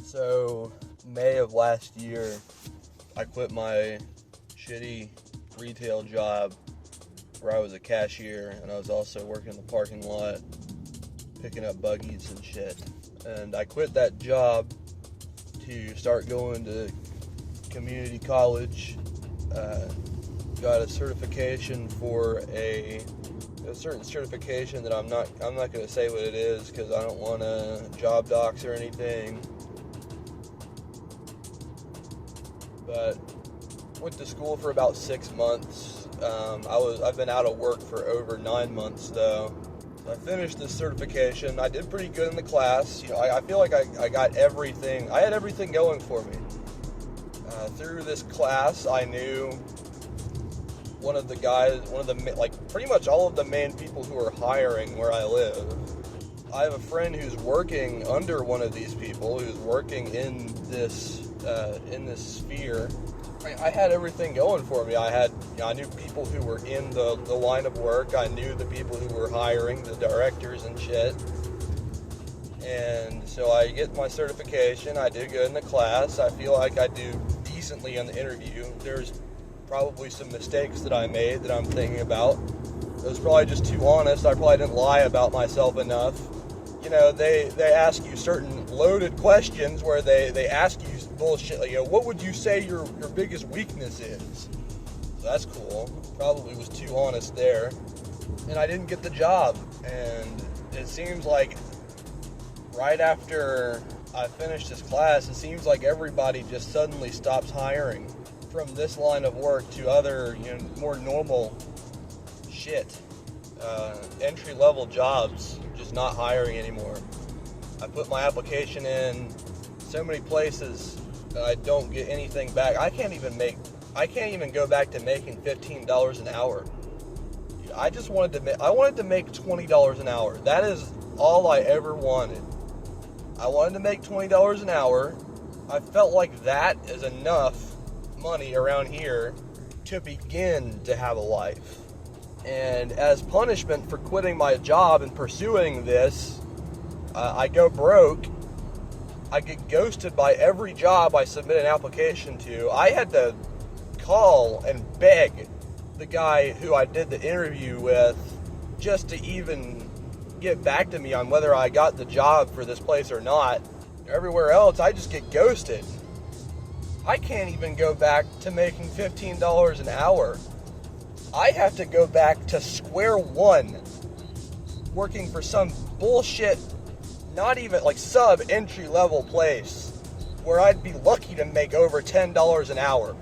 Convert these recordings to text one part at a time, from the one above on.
So, May of last year, I quit my shitty retail job where I was a cashier, and I was also working in the parking lot, picking up buggies and shit. And I quit that job to start going to community college. Got a certification for a certain certification that I'm not going to say what it is because I don't want to job dox or anything. But went to school for about 6 months. I've been out of work for over 9 months though. So I finished this certification. I did pretty good in the class. You know, I feel like I got everything. I had everything going for me. Through this class, I knew one of the pretty much all of the main people who are hiring where I live. I have a friend who's working under one of these people, who's working in this sphere. I had everything going for me. I knew people who were in the line of work. I knew the people who were hiring, the directors and shit. And so I get my certification. I do good in the class. I feel like I do decently in the interview. There's probably some mistakes that I made that I'm thinking about. It was probably just too honest. I probably didn't lie about myself enough. You know, they ask you certain loaded questions where they ask you bullshit like, what would you say your biggest weakness is? So that's cool. Probably was too honest there. And I didn't get the job. And it seems like right after I finished this class, it seems like everybody just suddenly stops hiring from this line of work to other, more normal shit. Entry-level jobs, just not hiring anymore. I put my application in so many places that I don't get anything back. I can't even go back to making $15 an hour. Dude, I wanted to make $20 an hour. That is all I ever wanted. I wanted to make $20 an hour. I felt like that is enough money around here to begin to have a life. And as punishment for quitting my job and pursuing this, I go broke. I get ghosted by every job I submit an application to. I had to call and beg the guy who I did the interview with just to even get back to me on whether I got the job for this place or not. Everywhere else, I just get ghosted. I can't even go back to making $15 an hour. I have to go back to square one, working for some bullshit, not even like sub-entry level place where I'd be lucky to make over $10 an hour.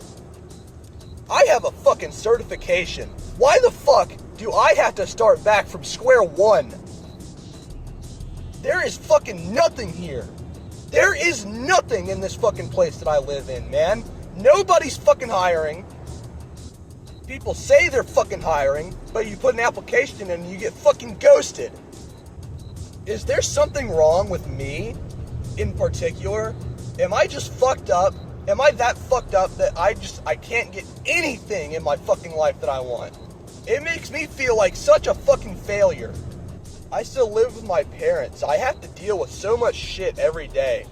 I have a fucking certification. Why the fuck do I have to start back from square one? There is fucking nothing here. There is nothing in this fucking place that I live in, man. Nobody's fucking hiring. People say they're fucking hiring, but you put an application in and you get fucking ghosted. Is there something wrong with me in particular? Am I just fucked up? Am I that fucked up that I can't get anything in my fucking life that I want? It makes me feel like such a fucking failure. I still live with my parents. I have to deal with so much shit every day.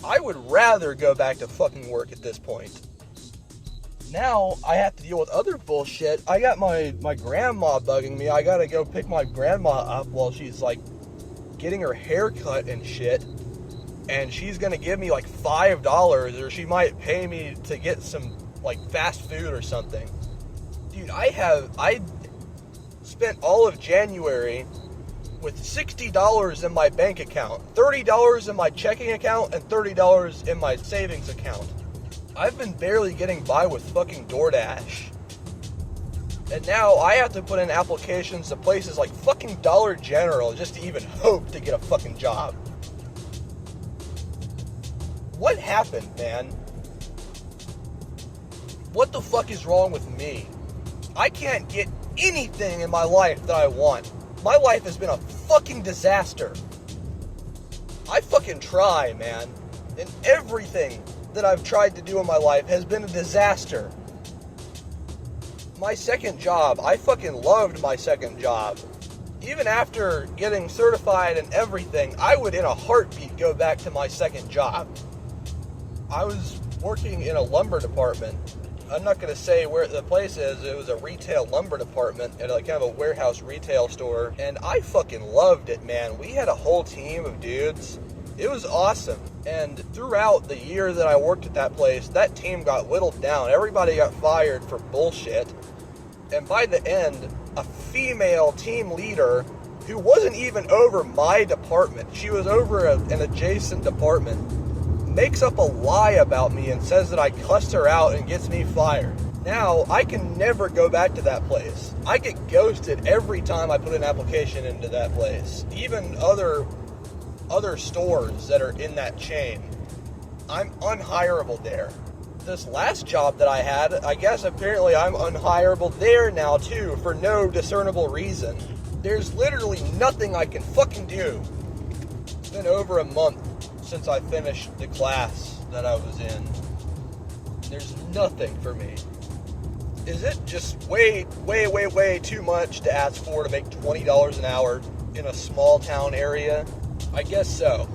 I would rather go back to fucking work at this point. Now I have to deal with other bullshit. I got my grandma bugging me. I gotta go pick my grandma up while she's like getting her hair cut and shit. And she's gonna give me like $5, or she might pay me to get some like fast food or something. Dude, I spent all of January with $60 in my bank account, $30 in my checking account, and $30 in my savings account. I've been barely getting by with fucking DoorDash. And now I have to put in applications to places like fucking Dollar General just to even hope to get a fucking job. What happened, man? What the fuck is wrong with me? I can't get anything in my life that I want. My life has been a fucking disaster. I fucking try, man. And everything that I've tried to do in my life has been a disaster. My second job, I fucking loved my second job. Even after getting certified and everything, I would in a heartbeat go back to my second job. I was working in a lumber department. I'm not going to say where the place is. It was a retail lumber department at like kind of a warehouse retail store. And I fucking loved it, man. We had a whole team of dudes. It was awesome. And throughout the year that I worked at that place, that team got whittled down. Everybody got fired for bullshit. And by the end, a female team leader who wasn't even over my department, she was over an adjacent department, makes up a lie about me and says that I cussed her out and gets me fired. Now, I can never go back to that place. I get ghosted every time I put an application into that place. Even other stores that are in that chain. I'm unhireable there. This last job that I had, I guess apparently I'm unhireable there now too, for no discernible reason. There's literally nothing I can fucking do. It's been over a month since I finished the class that I was in. There's nothing for me. Is it just way too much to ask for to make $20 an hour in a small town area? I guess so.